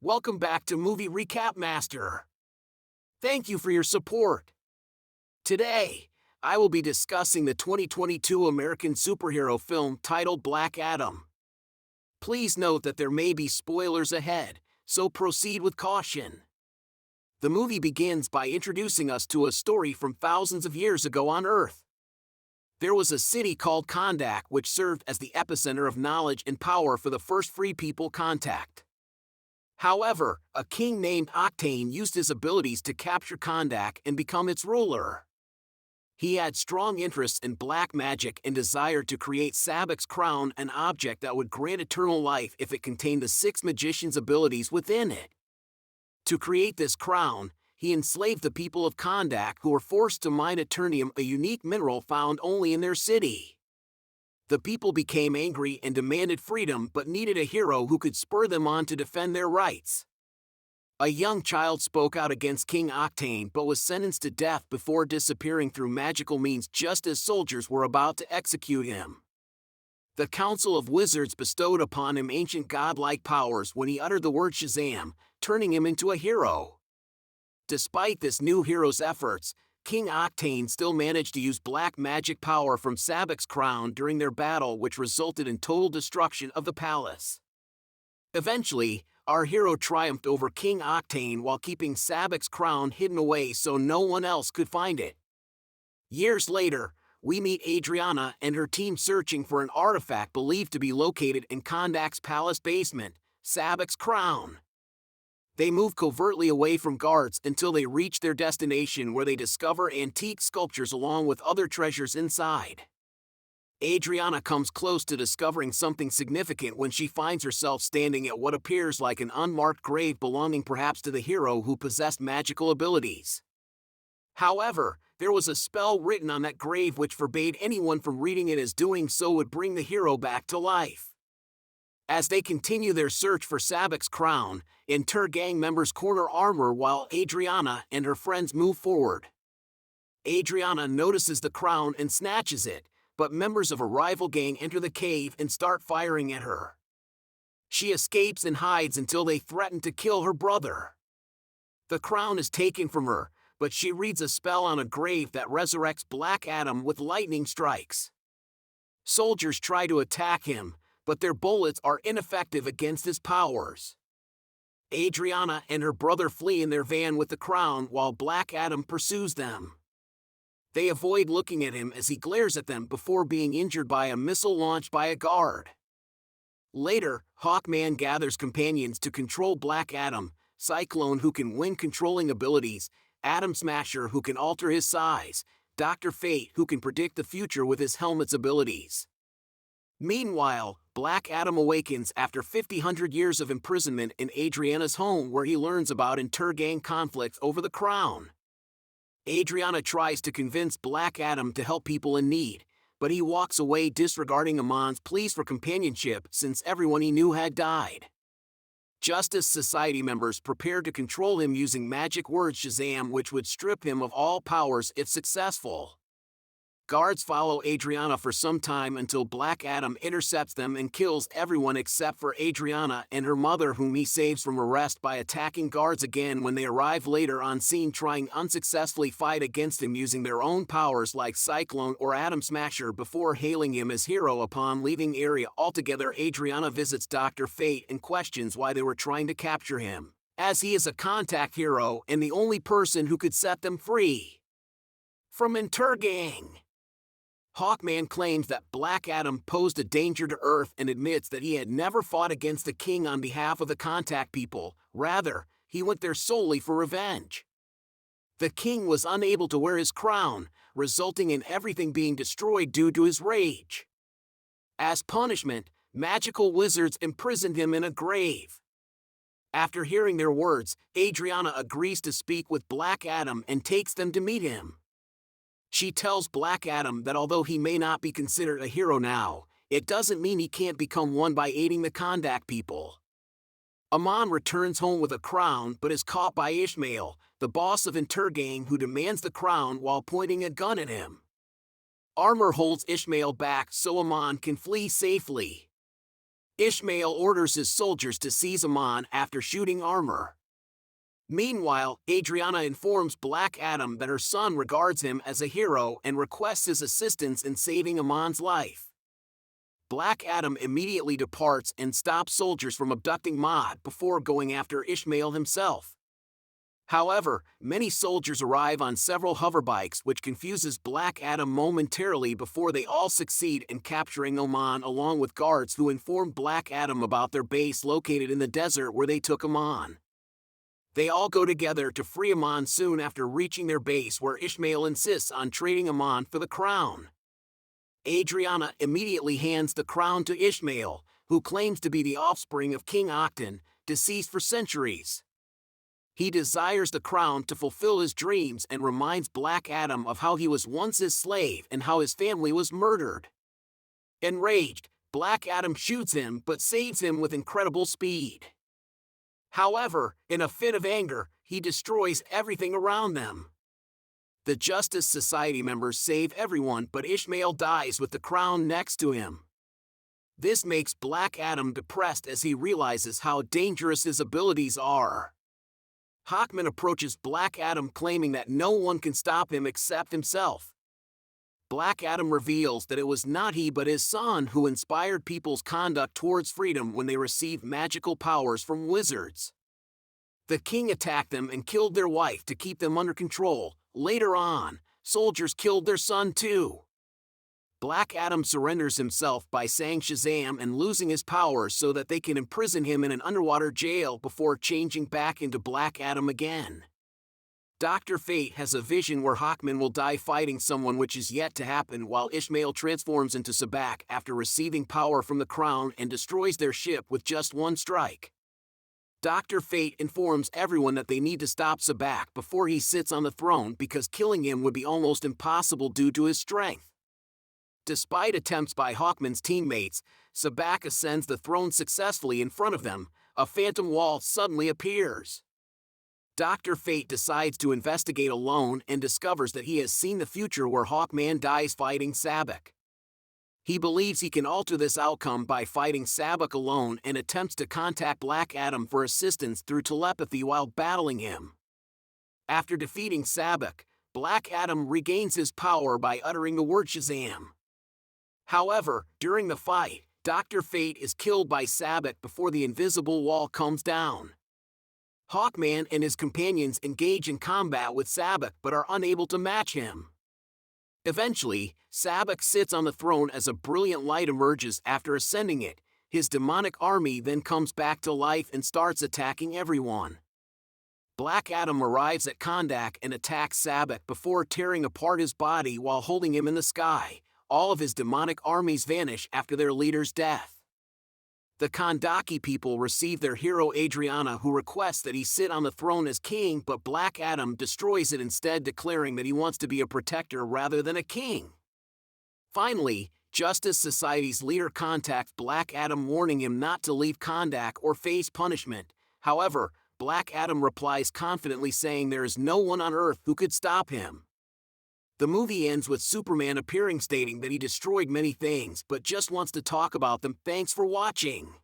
Welcome back to Movie Recap Master. Thank you for your support. Today, I will be discussing the 2022 American superhero film titled Black Adam. Please note that there may be spoilers ahead, so proceed with caution. The movie begins by introducing us to a story from thousands of years ago on Earth. There was a city called Kondak which served as the epicenter of knowledge and power for the first free people contact. However, a king named Octane used his abilities to capture Kondak and become its ruler. He had strong interests in black magic and desired to create Sabac's crown, an object that would grant eternal life if it contained the six magicians' abilities within it. To create this crown, he enslaved the people of Kondak who were forced to mine eternium, a unique mineral found only in their city. The people became angry and demanded freedom but needed a hero who could spur them on to defend their rights. A young child spoke out against King Octane but was sentenced to death before disappearing through magical means just as soldiers were about to execute him. The Council of Wizards bestowed upon him ancient godlike powers when he uttered the word Shazam, turning him into a hero. Despite this new hero's efforts, King Octane still managed to use black magic power from Sabac's crown during their battle, which resulted in total destruction of the palace. Eventually, our hero triumphed over King Octane while keeping Sabac's crown hidden away so no one else could find it. Years later, we meet Adriana and her team searching for an artifact believed to be located in Kondak's palace basement, Sabac's crown. They move covertly away from guards until they reach their destination, where they discover antique sculptures along with other treasures inside. Adriana comes close to discovering something significant when she finds herself standing at what appears like an unmarked grave belonging perhaps to the hero who possessed magical abilities. However, there was a spell written on that grave which forbade anyone from reading it, as doing so would bring the hero back to life. As they continue their search for Sabac's crown, gang members corner Armor while Adriana and her friends move forward. Adriana notices the crown and snatches it, but members of a rival gang enter the cave and start firing at her. She escapes and hides until they threaten to kill her brother. The crown is taken from her, but she reads a spell on a grave that resurrects Black Adam with lightning strikes. Soldiers try to attack him, but their bullets are ineffective against his powers. Adriana and her brother flee in their van with the crown while Black Adam pursues them. They avoid looking at him as he glares at them before being injured by a missile launched by a guard. Later, Hawkman gathers companions to control Black Adam, Cyclone, who can win controlling abilities, Atom Smasher, who can alter his size, Dr. Fate, who can predict the future with his helmet's abilities. Meanwhile, Black Adam awakens after 500 years of imprisonment in Adriana's home, where he learns about inter-gang conflicts over the crown. Adriana tries to convince Black Adam to help people in need, but he walks away, disregarding Amon's pleas for companionship since everyone he knew had died. Justice Society members prepare to control him using magic word Shazam, which would strip him of all powers if successful. Guards follow Adriana for some time until Black Adam intercepts them and kills everyone except for Adriana and her mother, whom he saves from arrest by attacking guards again when they arrive later on scene, trying unsuccessfully fight against him using their own powers like Cyclone or Atom Smasher before hailing him as hero. Upon leaving area altogether, Adriana visits Dr. Fate and questions why they were trying to capture him, as he is a contact hero and the only person who could set them free from Intergang. Hawkman claims that Black Adam posed a danger to Earth and admits that he had never fought against the king on behalf of the contact people. Rather, he went there solely for revenge. The king was unable to wear his crown, resulting in everything being destroyed due to his rage. As punishment, magical wizards imprisoned him in a grave. After hearing their words, Adriana agrees to speak with Black Adam and takes them to meet him. She tells Black Adam that although he may not be considered a hero now, it doesn't mean he can't become one by aiding the Kondak people. Amon returns home with a crown but is caught by Ishmael, the boss of Intergang, who demands the crown while pointing a gun at him. Armor holds Ishmael back so Amon can flee safely. Ishmael orders his soldiers to seize Amon after shooting armor. Meanwhile, Adriana informs Black Adam that her son regards him as a hero and requests his assistance in saving Amon's life. Black Adam immediately departs and stops soldiers from abducting Mod before going after Ishmael himself. However, many soldiers arrive on several hoverbikes, which confuses Black Adam momentarily before they all succeed in capturing Amon along with guards who inform Black Adam about their base located in the desert where they took Amon. They all go together to free Amon soon after reaching their base, where Ishmael insists on trading Amon for the crown. Adriana immediately hands the crown to Ishmael, who claims to be the offspring of King Octon, deceased for centuries. He desires the crown to fulfill his dreams and reminds Black Adam of how he was once his slave and how his family was murdered. Enraged, Black Adam shoots him but saves him with incredible speed. However, in a fit of anger, he destroys everything around them. The Justice Society members save everyone, but Ishmael dies with the crown next to him. This makes Black Adam depressed as he realizes how dangerous his abilities are. Hawkman approaches Black Adam claiming that no one can stop him except himself. Black Adam reveals that it was not he but his son who inspired people's conduct towards freedom when they received magical powers from wizards. The king attacked them and killed their wife to keep them under control. Later on, soldiers killed their son too. Black Adam surrenders himself by saying Shazam and losing his powers so that they can imprison him in an underwater jail before changing back into Black Adam again. Dr. Fate has a vision where Hawkman will die fighting someone, which is yet to happen, while Ishmael transforms into Sabbac after receiving power from the crown and destroys their ship with just one strike. Dr. Fate informs everyone that they need to stop Sabbac before he sits on the throne because killing him would be almost impossible due to his strength. Despite attempts by Hawkman's teammates, Sabbac ascends the throne successfully in front of them. A phantom wall suddenly appears. Dr. Fate decides to investigate alone and discovers that he has seen the future where Hawkman dies fighting Sabbac. He believes he can alter this outcome by fighting Sabbac alone and attempts to contact Black Adam for assistance through telepathy while battling him. After defeating Sabbac, Black Adam regains his power by uttering the word Shazam. However, during the fight, Dr. Fate is killed by Sabbac before the invisible wall comes down. Hawkman and his companions engage in combat with Sabbac but are unable to match him. Eventually, Sabbac sits on the throne as a brilliant light emerges after ascending it. His demonic army then comes back to life and starts attacking everyone. Black Adam arrives at Kondak and attacks Sabbac before tearing apart his body while holding him in the sky. All of his demonic armies vanish after their leader's death. The Kandaki people receive their hero Adriana, who requests that he sit on the throne as king, but Black Adam destroys it instead, declaring that he wants to be a protector rather than a king. Finally, Justice Society's leader contacts Black Adam, warning him not to leave Kondak or face punishment. However, Black Adam replies confidently, saying there is no one on Earth who could stop him. The movie ends with Superman appearing, stating that he destroyed many things but just wants to talk about them. Thanks for watching.